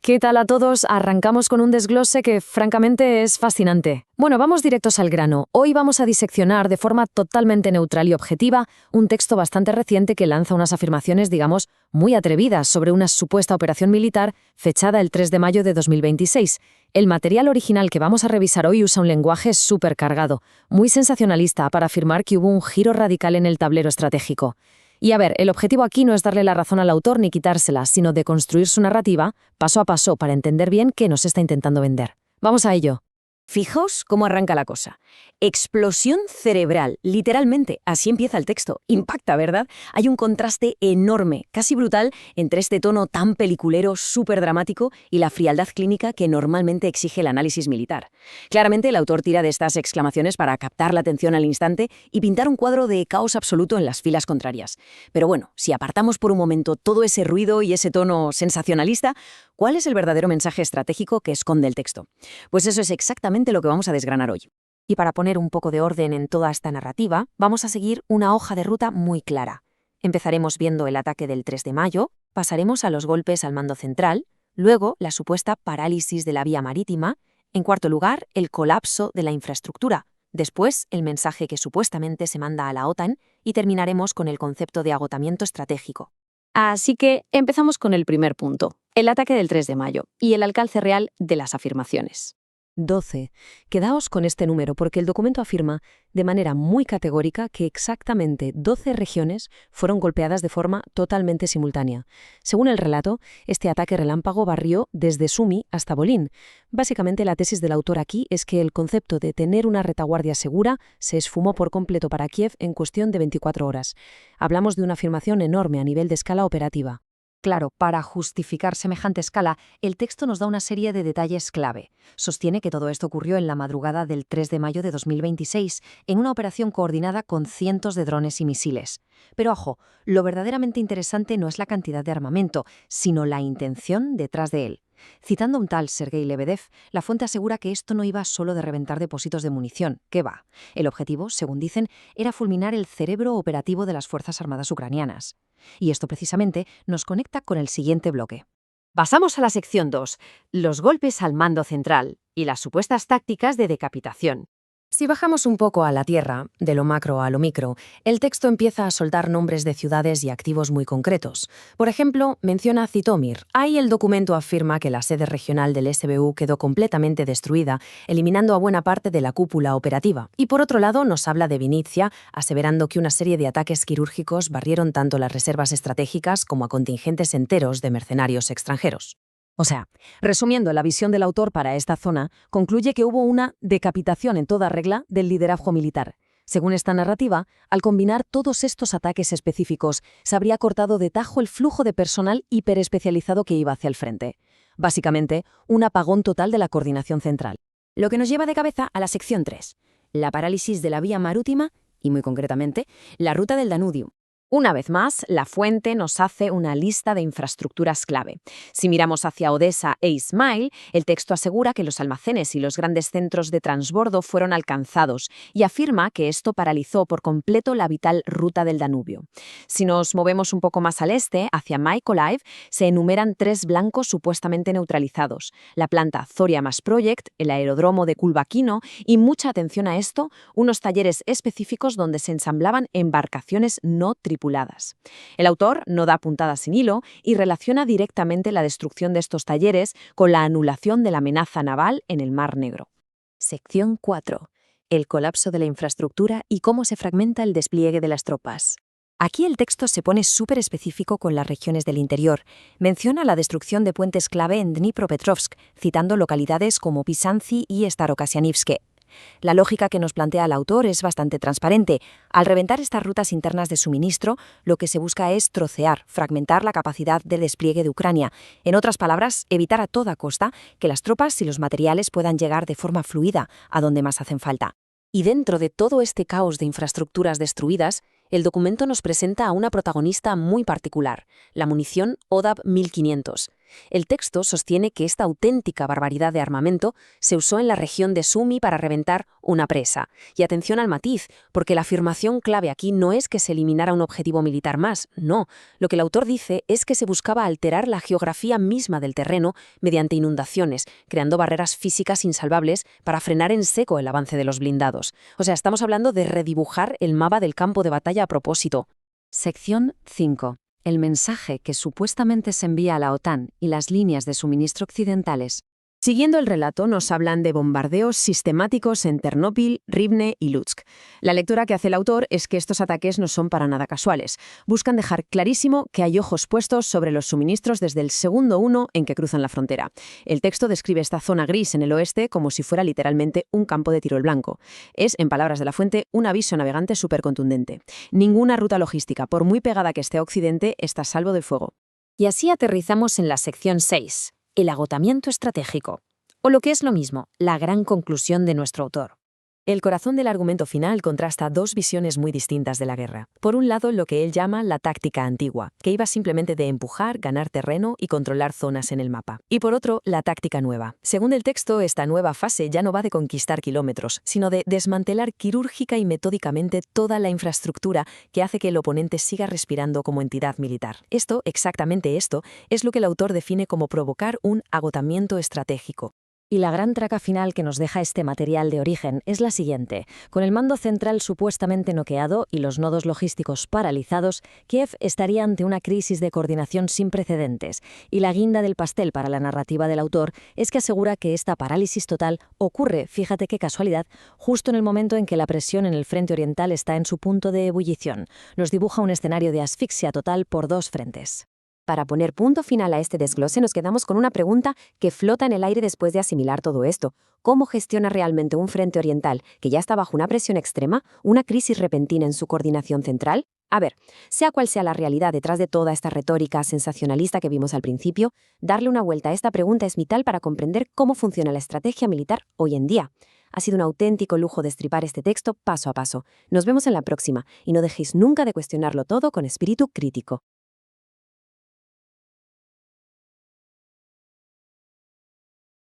¿Qué tal a todos? Arrancamos con un desglose que francamente es fascinante. Bueno, vamos directos al grano. Hoy vamos a diseccionar de forma totalmente neutral y objetiva un texto bastante reciente que lanza unas afirmaciones, digamos, muy atrevidas sobre una supuesta operación militar fechada el 3 de mayo de 2026. El material original que vamos a revisar hoy usa un lenguaje súper cargado, muy sensacionalista para afirmar que hubo un giro radical en el tablero estratégico. Y a ver, el objetivo aquí no es darle la razón al autor ni quitársela, sino de construir su narrativa paso a paso para entender bien qué nos está intentando vender. Vamos a ello. Fijaos cómo arranca la cosa. Explosión cerebral, literalmente, así empieza el texto. Impacta, ¿verdad? Hay un contraste enorme, casi brutal, entre este tono tan peliculero, súper dramático, y la frialdad clínica que normalmente exige el análisis militar. Claramente el autor tira de estas exclamaciones para captar la atención al instante y pintar un cuadro de caos absoluto en las filas contrarias. Pero bueno, si apartamos por un momento todo ese ruido y ese tono sensacionalista, ¿cuál es el verdadero mensaje estratégico que esconde el texto? Pues eso es exactamente lo que vamos a desgranar hoy. Y para poner un poco de orden en toda esta narrativa, vamos a seguir una hoja de ruta muy clara. Empezaremos viendo el ataque del 3 de mayo, pasaremos a los golpes al mando central, luego la supuesta parálisis de la vía marítima, en cuarto lugar, el colapso de la infraestructura, después el mensaje que supuestamente se manda a la OTAN y terminaremos con el concepto de agotamiento estratégico. Así que empezamos con el primer punto, el ataque del 3 de mayo y el alcance real de las afirmaciones. 12. Quedaos con este número porque el documento afirma de manera muy categórica que exactamente 12 regiones fueron golpeadas de forma totalmente simultánea. Según el relato, este ataque relámpago barrió desde Sumi hasta Bolín. Básicamente la tesis del autor aquí es que el concepto de tener una retaguardia segura se esfumó por completo para Kiev en cuestión de 24 horas. Hablamos de una afirmación enorme a nivel de escala operativa. Claro, para justificar semejante escala, el texto nos da una serie de detalles clave. Sostiene que todo esto ocurrió en la madrugada del 3 de mayo de 2026, en una operación coordinada con cientos de drones y misiles. Pero ojo, lo verdaderamente interesante no es la cantidad de armamento, sino la intención detrás de él. Citando a un tal Sergei Lebedev, la fuente asegura que esto no iba solo de reventar depósitos de munición, que va. El objetivo, según dicen, era fulminar el cerebro operativo de las Fuerzas Armadas ucranianas. Y esto precisamente nos conecta con el siguiente bloque. Pasamos a la sección 2, los golpes al mando central y las supuestas tácticas de decapitación. Si bajamos un poco a la tierra, de lo macro a lo micro, el texto empieza a soltar nombres de ciudades y activos muy concretos. Por ejemplo, menciona Zitomir. Ahí el documento afirma que la sede regional del SBU quedó completamente destruida, eliminando a buena parte de la cúpula operativa. Y por otro lado, nos habla de Vinnytsia, aseverando que una serie de ataques quirúrgicos barrieron tanto las reservas estratégicas como a contingentes enteros de mercenarios extranjeros. O sea, resumiendo la visión del autor para esta zona, concluye que hubo una decapitación en toda regla del liderazgo militar. Según esta narrativa, al combinar todos estos ataques específicos, se habría cortado de tajo el flujo de personal hiperespecializado que iba hacia el frente. Básicamente, un apagón total de la coordinación central. Lo que nos lleva de cabeza a la sección 3, la parálisis de la vía marítima y, muy concretamente, la ruta del Danubio. Una vez más, la fuente nos hace una lista de infraestructuras clave. Si miramos hacia Odessa e Ismail, el texto asegura que los almacenes y los grandes centros de transbordo fueron alcanzados y afirma que esto paralizó por completo la vital ruta del Danubio. Si nos movemos un poco más al este, hacia Mykolaiv, se enumeran 3 blancos supuestamente neutralizados: la planta Zoria Mass Project, el aeródromo de Kulbakino y, mucha atención a esto, unos talleres específicos donde se ensamblaban embarcaciones no tripuladas. El autor no da puntadas sin hilo y relaciona directamente la destrucción de estos talleres con la anulación de la amenaza naval en el Mar Negro. Sección 4. El colapso de la infraestructura y cómo se fragmenta el despliegue de las tropas. Aquí el texto se pone súper específico con las regiones del interior. Menciona la destrucción de puentes clave en Dnipropetrovsk, citando localidades como Pisanci y Starokasianivske. La lógica que nos plantea el autor es bastante transparente. Al reventar estas rutas internas de suministro, lo que se busca es trocear, fragmentar la capacidad de despliegue de Ucrania. En otras palabras, evitar a toda costa que las tropas y los materiales puedan llegar de forma fluida a donde más hacen falta. Y dentro de todo este caos de infraestructuras destruidas, el documento nos presenta a una protagonista muy particular, la munición ODAB 1500. El texto sostiene que esta auténtica barbaridad de armamento se usó en la región de Sumi para reventar una presa. Y atención al matiz, porque la afirmación clave aquí no es que se eliminara un objetivo militar más, no. Lo que el autor dice es que se buscaba alterar la geografía misma del terreno mediante inundaciones, creando barreras físicas insalvables para frenar en seco el avance de los blindados. O sea, estamos hablando de redibujar el mapa del campo de batalla a propósito. Sección 5. El mensaje que supuestamente se envía a la OTAN y las líneas de suministro occidentales. Siguiendo el relato, nos hablan de bombardeos sistemáticos en Ternópil, Rivne y Lutsk. La lectura que hace el autor es que estos ataques no son para nada casuales. Buscan dejar clarísimo que hay ojos puestos sobre los suministros desde el segundo uno en que cruzan la frontera. El texto describe esta zona gris en el oeste como si fuera literalmente un campo de tiro al blanco. Es, en palabras de la fuente, un aviso navegante súper contundente. Ninguna ruta logística, por muy pegada que esté a Occidente, está a salvo del fuego. Y así aterrizamos en la sección 6. El agotamiento estratégico, o lo que es lo mismo, la gran conclusión de nuestro autor. El corazón del argumento final contrasta dos visiones muy distintas de la guerra. Por un lado, lo que él llama la táctica antigua, que iba simplemente de empujar, ganar terreno y controlar zonas en el mapa. Y por otro, la táctica nueva. Según el texto, esta nueva fase ya no va de conquistar kilómetros, sino de desmantelar quirúrgica y metódicamente toda la infraestructura que hace que el oponente siga respirando como entidad militar. Exactamente esto, es lo que el autor define como provocar un agotamiento estratégico. Y la gran traca final que nos deja este material de origen es la siguiente. Con el mando central supuestamente noqueado y los nodos logísticos paralizados, Kiev estaría ante una crisis de coordinación sin precedentes. Y la guinda del pastel para la narrativa del autor es que asegura que esta parálisis total ocurre, fíjate qué casualidad, justo en el momento en que la presión en el frente oriental está en su punto de ebullición. Nos dibuja un escenario de asfixia total por dos frentes. Para poner punto final a este desglose nos quedamos con una pregunta que flota en el aire después de asimilar todo esto. ¿Cómo gestiona realmente un frente oriental que ya está bajo una presión extrema, una crisis repentina en su coordinación central? A ver, sea cual sea la realidad detrás de toda esta retórica sensacionalista que vimos al principio, darle una vuelta a esta pregunta es vital para comprender cómo funciona la estrategia militar hoy en día. Ha sido un auténtico lujo destripar este texto paso a paso. Nos vemos en la próxima y no dejéis nunca de cuestionarlo todo con espíritu crítico.